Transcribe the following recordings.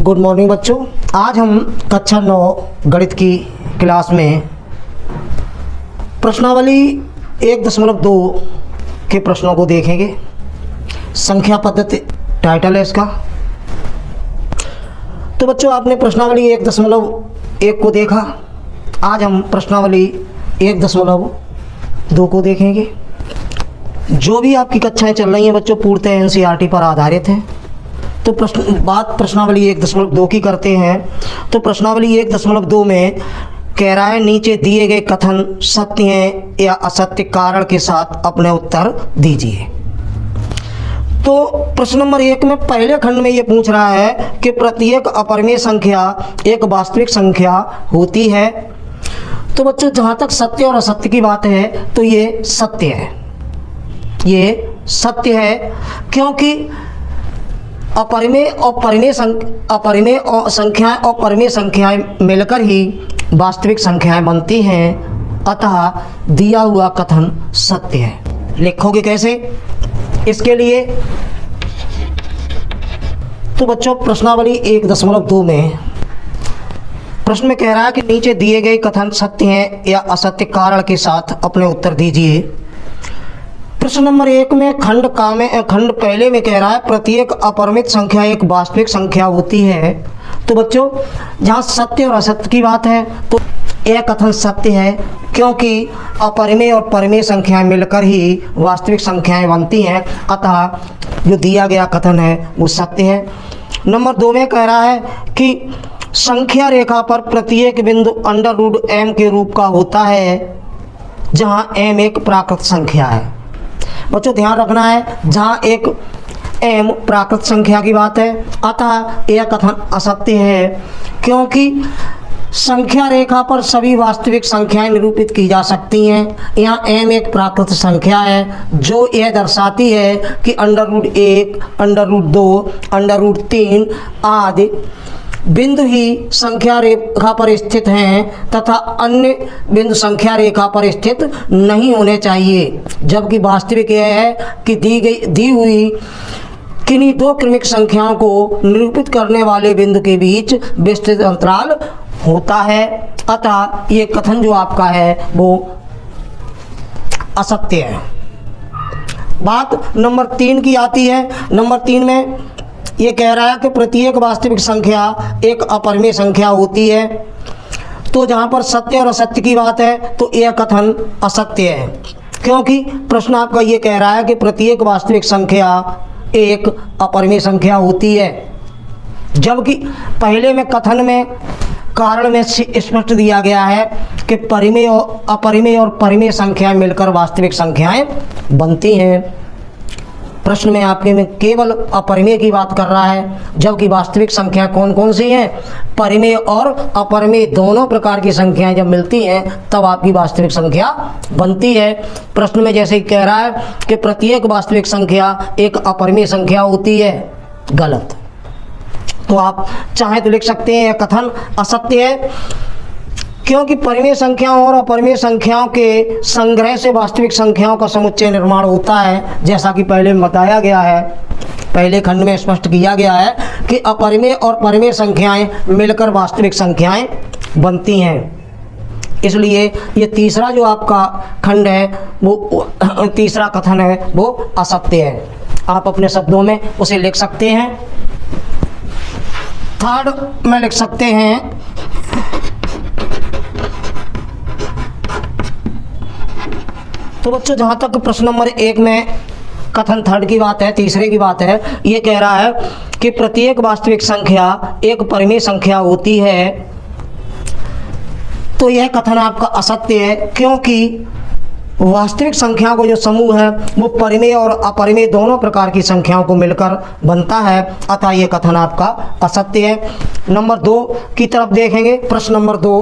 Good morning बच्चों। आज हम कक्षा 9 गणित की क्लास में प्रश्नावली 1.2 के प्रश्नों को देखेंगे। संख्या पद्धति टाइटल है इसका। तो बच्चों आपने प्रश्नावली 1.1 को देखा। आज हम प्रश्नावली 1.2 को देखेंगे। जो भी आपकी कक्षाएं चल रही हैं बच्चों पूर्णतः एनसीईआरटी पर आधारित हैं। तो प्रश्नावली 1.2 की करते हैं। तो प्रश्नावली 1.2 में कह रहा है नीचे दिए गए कथन सत्य हैं या असत्य कारण के साथ अपने उत्तर दीजिए। तो प्रश्न नंबर 1 में पहले खंड में ये पूछ रहा है कि प्रत्येक अपरिमेय संख्या एक वास्तविक संख्या होती है। तो बच्चों जहाँ तक सत्य और असत्य की बात है तो ये सत्य है, ये सत्य है, क्योंकि अपरिमेय संख्याएं और परिमेय संख्याएं मिलकर ही वास्तविक संख्याएं बनती हैं। अतः दिया हुआ कथन सत्य है। लिखोगे कैसे इसके लिए? तो बच्चों प्रश्नावली 1.2 में प्रश्न में कह रहा है कि नीचे दिए गए कथन सत्य हैं या असत्य कारण के साथ अपने उत्तर दीजिए। प्रश्न नंबर 1 में खंड पहले में कह रहा है प्रत्येक अपरिमित संख्या एक वास्तविक संख्या होती है। तो बच्चों जहाँ सत्य और असत्य की बात है तो यह कथन सत्य है, क्योंकि अपरिमेय और परिमेय संख्याएं मिलकर ही वास्तविक संख्याएं बनती हैं। अतः जो दिया गया कथन है वो सत्य है। नंबर 2 में कह रहा है कि संख्या रेखा पर प्रत्येक बिंदु √m के रूप का होता है, जहाँ m एक प्राकृत संख्या है। बच्चों ध्यान रखना है, जहाँ एक m प्राकृत संख्या की बात है। अतः यह कथन असत्य है, क्योंकि संख्या रेखा पर सभी वास्तविक संख्याएं निरूपित की जा सकती हैं। यहाँ m एक प्राकृत संख्या है जो यह दर्शाती है कि √1, √2, √3 आदि बिंदु ही संख्या रेखा पर स्थित हैं तथा अन्य बिंदु संख्या रेखा पर स्थित नहीं होने चाहिए। जबकि वास्तविक यह है कि दी हुई किन्हीं दो क्रमिक संख्याओं को निरूपित करने वाले बिंदु के बीच विस्तृत अंतराल होता है। अतः ये कथन जो आपका है वो असत्य है। बात नंबर 3 की आती है। नंबर 3 में ये कह रहा है कि प्रत्येक वास्तविक संख्या एक अपरिमेय संख्या होती है। तो जहाँ पर सत्य और असत्य की बात है तो यह कथन असत्य है, क्योंकि प्रश्न आपका ये कह रहा है कि प्रत्येक वास्तविक संख्या एक अपरिमेय संख्या होती है, जबकि पहले में कथन में कारण में स्पष्ट दिया गया है कि अपरिमेय और परिमेय संख्याएं मिलकर वास्तविक संख्याएं बनती हैं। प्रश्न में आपके में केवल अपरिमेय की बात कर रहा है, जबकि वास्तविक संख्या कौन कौन सी हैं? परिमेय और अपरिमेय दोनों प्रकार की संख्याएं जब मिलती हैं तब आपकी वास्तविक संख्या बनती है। प्रश्न में जैसे ही कह रहा है कि प्रत्येक वास्तविक संख्या एक अपरिमेय संख्या होती है, गलत। तो आप चाहे तो लिख सकते हैं यह कथन असत्य है, क्योंकि परिमेय संख्याओं और अपरिमेय संख्याओं के संग्रह से वास्तविक संख्याओं का समुच्चय निर्माण होता है। जैसा कि पहले बताया गया है, पहले खंड में स्पष्ट किया गया है कि अपरिमेय और परिमेय संख्याएं मिलकर वास्तविक संख्याएं बनती हैं। इसलिए ये तीसरा जो आपका खंड है वो तीसरा कथन है वो असत्य है। आप अपने शब्दों में उसे लिख सकते हैं। थर्ड में लिख सकते हैं तो बच्चों जहाँ तक प्रश्न नंबर 1 में कथन थर्ड की बात है, तीसरे की बात है, ये कह रहा है कि प्रत्येक वास्तविक संख्या एक परिमेय संख्या होती है। तो यह कथन आपका असत्य है, क्योंकि वास्तविक संख्या को जो समूह है वो परिमेय और अपरिमेय दोनों प्रकार की संख्याओं को मिलकर बनता है। अतः ये कथन आपका असत्य है। नंबर 2 की तरफ देखेंगे। प्रश्न नंबर 2।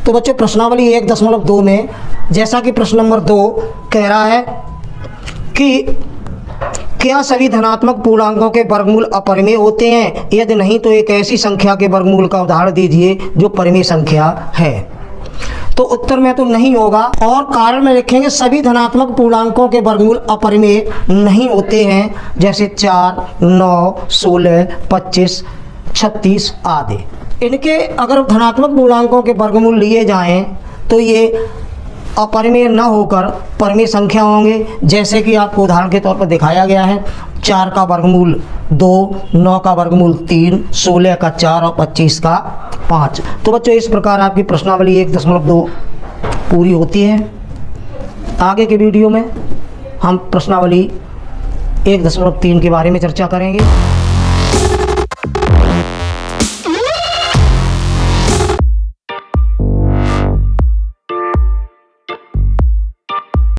तो बच्चों प्रश्नावली 1.2 में जैसा कि प्रश्न नंबर 2 कह रहा है कि क्या सभी धनात्मक पूर्णांकों के वर्गमूल अपरिमेय होते हैं? यदि नहीं तो एक ऐसी संख्या के वर्गमूल का उदाहरण दीजिए जो परिमेय संख्या है। तो उत्तर में तो नहीं होगा। और कारण में लिखेंगे सभी धनात्मक पूर्णांकों के वर्गमूल अपरिमेय नहीं होते हैं, जैसे 4, 9, 16, 25, 36 आदि। इनके अगर धनात्मक पूर्णांकों के वर्गमूल लिए जाएं तो ये अपरिमेय न होकर परिमेय संख्या होंगे, जैसे कि आपको उदाहरण के तौर पर दिखाया गया है। 4 का वर्गमूल 2, 9 का वर्गमूल 3, 16 का 4 और 25 का 5। तो बच्चों इस प्रकार आपकी प्रश्नावली 1.2 पूरी होती है। आगे के वीडियो में हम प्रश्नावली 1.3 के बारे में चर्चा करेंगे।